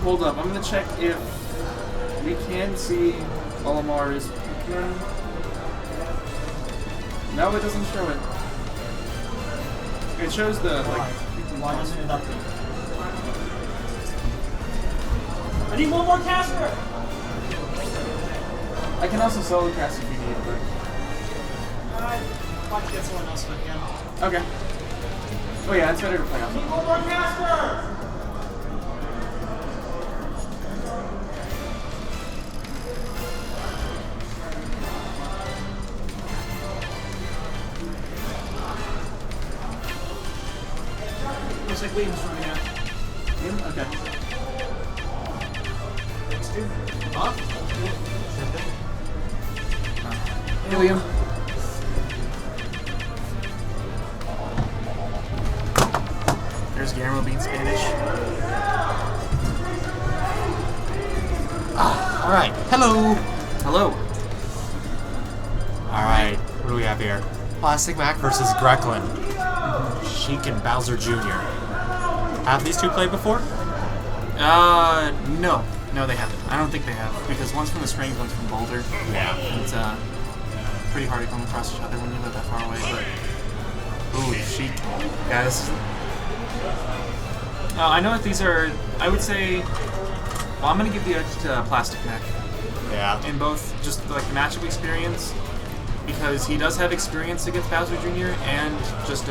Hold up, I'm gonna check if we can see Olamar's Pikmin. No, it doesn't show it. It shows the, like... Why doesn't it update? I need one more caster! I can also solo cast if you need, but... I'd like to get someone else if I can. Okay. Oh yeah, it's better to play on. I need one more caster! Looks like Liam's from here. Liam? Okay. Thanks, dude. Huh? Hey, Liam. There's Guillermo being Spanish. Alright, hello! Hello. Alright, what do we have here? Plastic Mac versus Greklin. Sheik and Bowser Jr. Have these two played before? No. No, they haven't. I don't think they have. Because one's from the Springs, one's from Boulder. Yeah. It's, pretty hard to come across each other when you live that far away, but... Ooh, Sheik. Yeah, this is... I know that these are... I would say... Well, I'm gonna give the edge to Plastic Mac. Yeah. In both, just, like, the matchup experience, because he does have experience against Bowser Jr. and just,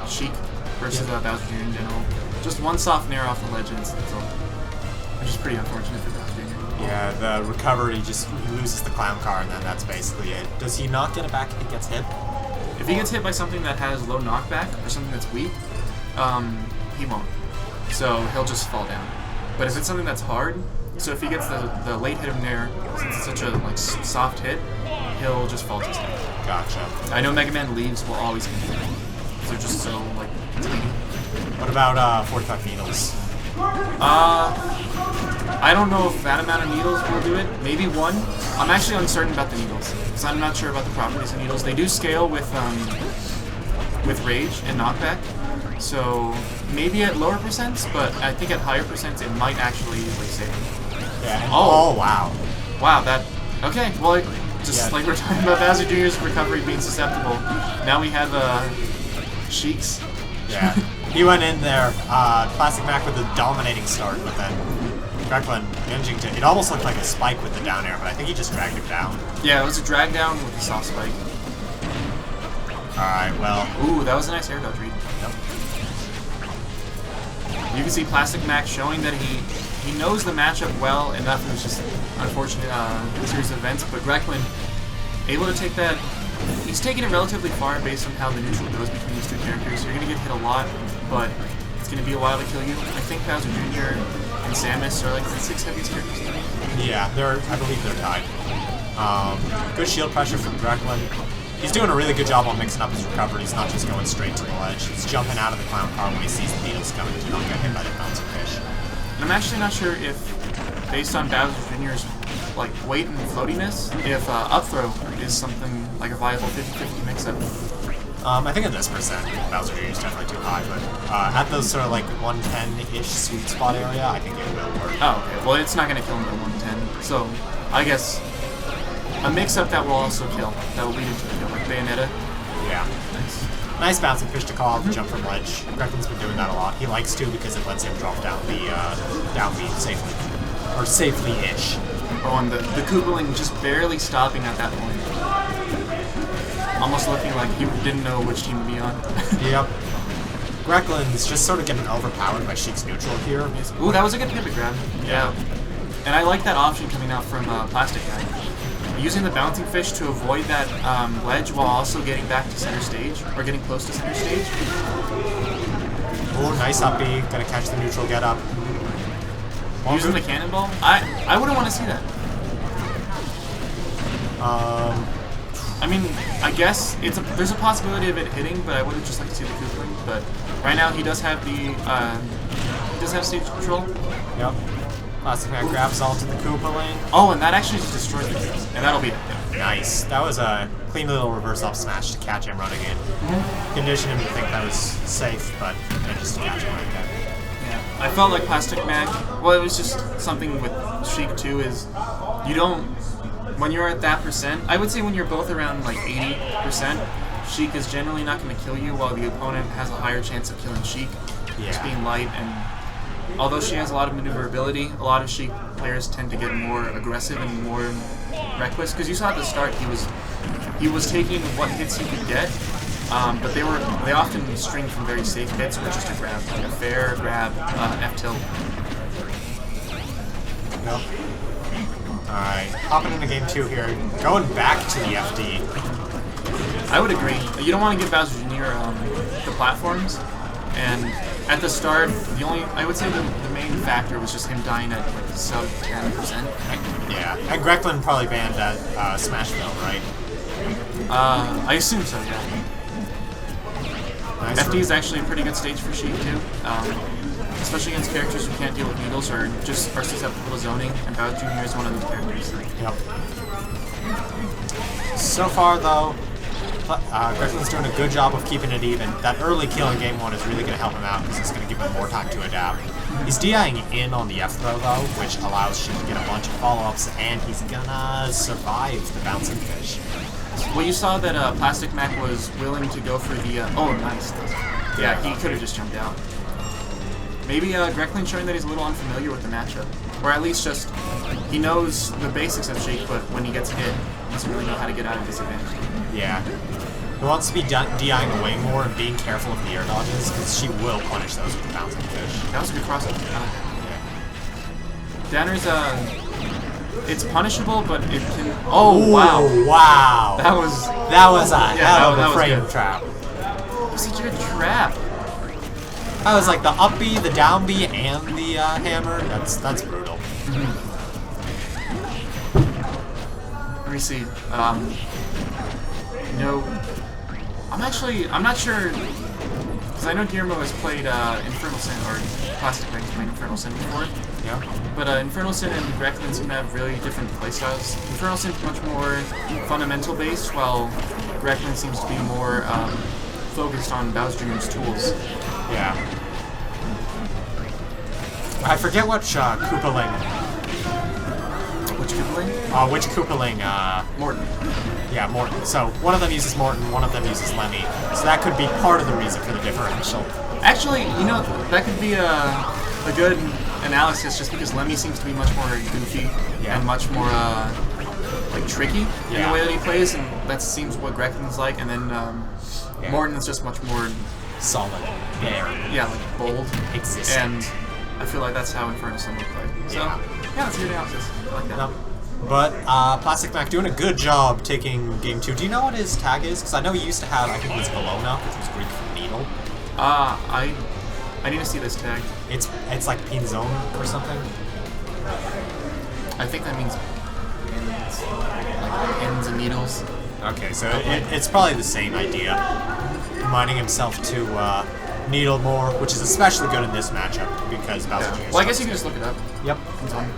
Sheik versus Bowser Jr. in general. Just one soft nair off the legends, that's all. Which is pretty unfortunate for Bowser Jr. Yeah, the recovery, he loses the clown car and then that's basically it. Does he not get it back if he gets hit? If he gets hit by something that has low knockback or something that's weak, he won't. So he'll just fall down. But if it's something that's hard, so if he gets the late hit of nair, since it's such a like soft hit, he'll just fall to his death. Gotcha. I know Mega Man leaves will always continue. They're just so like tiny. What about 45 needles? I don't know if that amount of needles will do it. Maybe one. I'm actually uncertain about the needles because I'm not sure about the properties of needles. They do scale with rage and knockback, so maybe at lower percents, but I think at higher percents it might actually like save. Yeah. Oh wow. Wow. That. Okay. Well, like we're talking about Bowser Jr.'s recovery being susceptible. Now we have Sheik's. Yeah. He went in there, Plastic Mac with a dominating start, but then Greklin managing to... It almost looked like a spike with the down air, but I think he just dragged him down. Yeah, it was a drag down with a soft spike. Alright, well... Ooh, that was a nice air dodge read. Yep. You can see Plastic Mac showing that he knows the matchup well enough. It was just unfortunate series of events, but Greklin able to take that. He's taking it relatively far based on how the neutral goes between these two characters. You're going to get hit a lot, but it's going to be a while to kill you. I think Bowser Jr. and Samus are like the 6 heaviest characters to me. Yeah, I believe they're tied. Good shield pressure from Greklin. He's doing a really good job on mixing up his recovery. He's not just going straight to the ledge. He's jumping out of the clown car when he sees the needles coming to not get hit by the bouncing fish. And I'm actually not sure if, based on Bowser Jr.'s like weight and floatiness, if up throw is something like a viable 50-50 mix-up. I think at this percent, Bowser Jr. is definitely too high, but at those sort of like 110-ish sweet spot area, I think it will work. Oh, okay. Well, it's not going to kill him at 110, so I guess a mix-up that will also kill, that will lead into the kill, like Bayonetta. Yeah. Nice. Nice bouncing fish to call, jump from ledge. Greklin's been doing that a lot. He likes to because it lets him drop down the safely. Or safely-ish. Oh, and the Koopaling just barely stopping at that point. Almost looking like he didn't know which team to be on. Yep. Greklin's just sort of getting overpowered by Sheik's neutral here. Ooh, that was a good pivot grab. Yeah. And I like that option coming out from Plastic Guy. Using the bouncing fish to avoid that ledge while also getting back to center stage, or getting close to center stage. Oh, nice up B. Gonna catch the neutral get up. Using the cannonball? I wouldn't want to see that. I mean, I guess there's a possibility of it hitting, but I would have just liked to see the Koopaling. But right now he does have stage control. Yep. Plastic Man grabs onto the Koopaling. Oh, and that actually just destroyed the kill, and that'll be it. Nice. That was a clean little reverse up smash to catch him running in. Condition him to think that was safe, but just to catch him right there. I felt like Plastic Mac. Well, it was just something with Sheik too. Is you don't when you're at that percent. I would say when you're both around like 80%, Sheik is generally not going to kill you, while the opponent has a higher chance of killing Sheik. Just being light, and although she has a lot of maneuverability, a lot of Sheik players tend to get more aggressive and more reckless. Because you saw at the start he was taking what hits he could get. But they often string from very safe hits, or just a grab, like a fair grab, F tilt. Nope. Alright, hopping into game 2 here. Going back to the FD. I would agree. You don't want to give Bowser Jr. The platforms, and at the start, I would say the main factor was just him dying at like sub 10%. Yeah, and Greklin probably banned that Smashville, right? I assume so, yeah. Nice FD is actually a pretty good stage for Sheik too, especially against characters who can't deal with needles or just are susceptible to zoning, and Bowser Jr. is one of those characters. Yep. So far though, Greklin's doing a good job of keeping it even. That early kill in game 1 is really going to help him out because it's going to give him more time to adapt. He's DIing in on the F throw though, which allows Sheik to get a bunch of follow-ups, and he's gonna survive the bouncing fish. Well, you saw that Plastic Mac was willing to go for the... oh, nice. Yeah, he could have just jumped out. Maybe Greklin showing that he's a little unfamiliar with the matchup. Or at least just, he knows the basics of Sheik, but when he gets hit, he doesn't really know how to get out of disadvantage. Yeah. He wants to be DIing away more and being careful of the air dodges, because she will punish those with the bouncing fish. That was a good crossover. Danner's, it's punishable, but it can... Oh, wow. Wow. That was a hell of a frame trap. It was such a good trap. That was like the up B, the down B, and the hammer. That's brutal. Let me see. I'm not sure, because I know Guillermo has played Infernal Sin, or Plastic Mac has played Infernal Sin before. Yeah. But Infernal Sin and Greklin seem to have really different playstyles. Infernal Sin is much more fundamental based, while Greklin seems to be more focused on Bowser Jr.'s tools. Yeah. I forget which Koopaling. Which Koopaling? Which Koopaling? Morton. Yeah, Morton. So one of them uses Morton, one of them uses Lemmy. So that could be part of the reason for the differential. Actually, that could be a good analysis, just because Lemmy seems to be much more goofy and much more like tricky in the way that he plays, and that seems what Greklin's like. And then Morton is just much more solid, there. Yeah, like bold, existing. And I feel like that's how Infernal Sin would play. So yeah, that's a good analysis. I like that. Yep. But Plastic Mac doing a good job taking game 2. Do you know what his tag is? Because I know he used to have, I think it was Bologna, which was Greek for needle. I need to see this tag. It's like Pinzone or something. I think that means pins and needles. Okay, so it's probably the same idea. Reminding himself to needle more, which is especially good in this matchup because Bowser Jr. Well, I guess you can just look it up. Yep. Pinzone.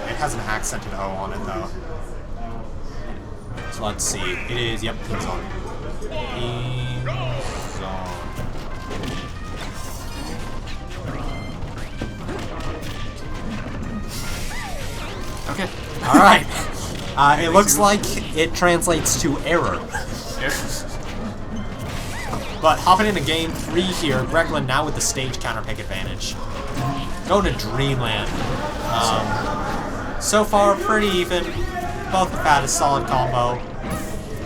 It has an accented O on it though. So let's see. It is, yep, Pinzone. Pinzone. Okay. Alright. It looks like it translates to error. But hopping into game 3 here, Greklin now with the stage counter pick advantage. Going to Dreamland. So far, pretty even. Both have had a solid combo.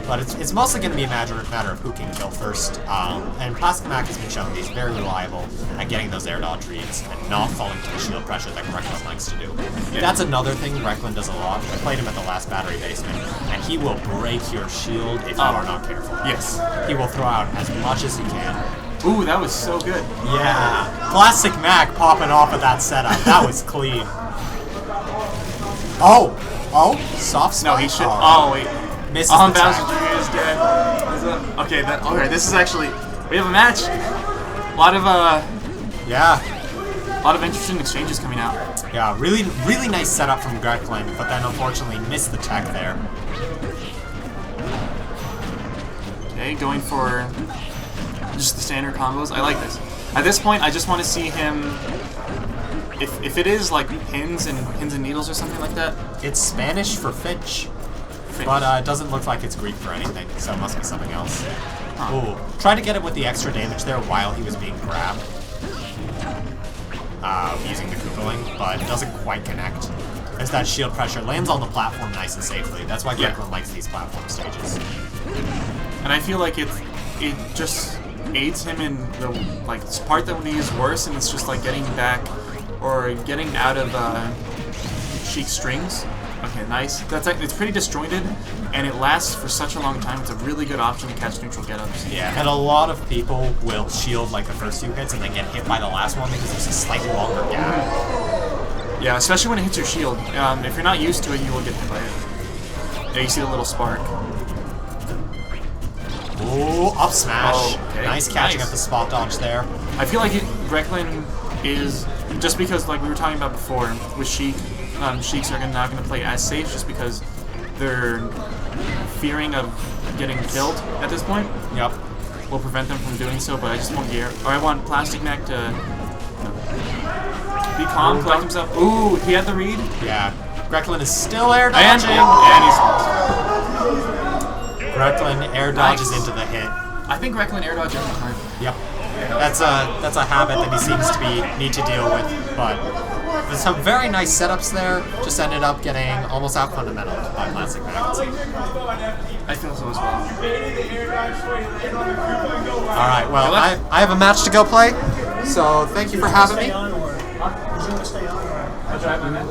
But it's mostly going to be a matter of who can kill first. And Plastic Mac has been shown he's very reliable at getting those air dodge reads and not falling to the shield pressure that Greklin likes to do. Yeah. That's another thing Greklin does a lot. I played him at the last battery basement, and he will break your shield if you are not careful. Yes. He will throw out as much as he can. Ooh, that was so good. Yeah. Plastic Mac popping off of that setup. That was clean. Oh, soft spot. No, he should. Oh, wait. Misses the Bowser Jr. is dead. Okay, okay, this is actually, we have a match. A lot of interesting exchanges coming out. Yeah, really nice setup from Greklin, but then unfortunately missed the tech there. Okay, going for just the standard combos. I like this. At this point, I just want to see him if it is like pins and needles or something like that. It's Spanish for Finch. But it doesn't look like it's Greek for anything, so it must be something else. Huh. Ooh. Tried to get it with the extra damage there while he was being grabbed. Using the Koopaling, but it doesn't quite connect. As that shield pressure lands on the platform nice and safely. That's why Greklin likes these platform stages. And I feel like it just aids him in the like this part that would be his worst, and it's just like getting back or getting out of Sheik's strings. Okay, nice. It's pretty disjointed, and it lasts for such a long time. It's a really good option to catch neutral get-ups. Yeah, and a lot of people will shield like the first few hits and then get hit by the last one because there's a slightly longer gap. Yeah, especially when it hits your shield. If you're not used to it, you will get hit by it. Yeah, you see the little spark. Ooh, up smash. Oh, okay. Nice catching up the spot dodge there. I feel like Greklin is, just because like we were talking about before, with Sheik, Sheiks are not going to play as safe just because they're fearing of getting killed at this point. Yep. Will prevent them from doing so, but I just want I want Plastic Mac to be calm, collect himself. Ooh, he had the read. Yeah. Greklin is still air And dodging. he's Greklin air dodges Nice. into the hit. I think Greklin air dodge every time. Yep. That's a habit that he seems to need to deal with, but there's some very nice setups there. Just ended up getting almost out fundamental by Plastic Mac. I feel so as well. All right. Well, I have a match to go play, so thank you for having me. Did you want to stay on or? I'll drive my man.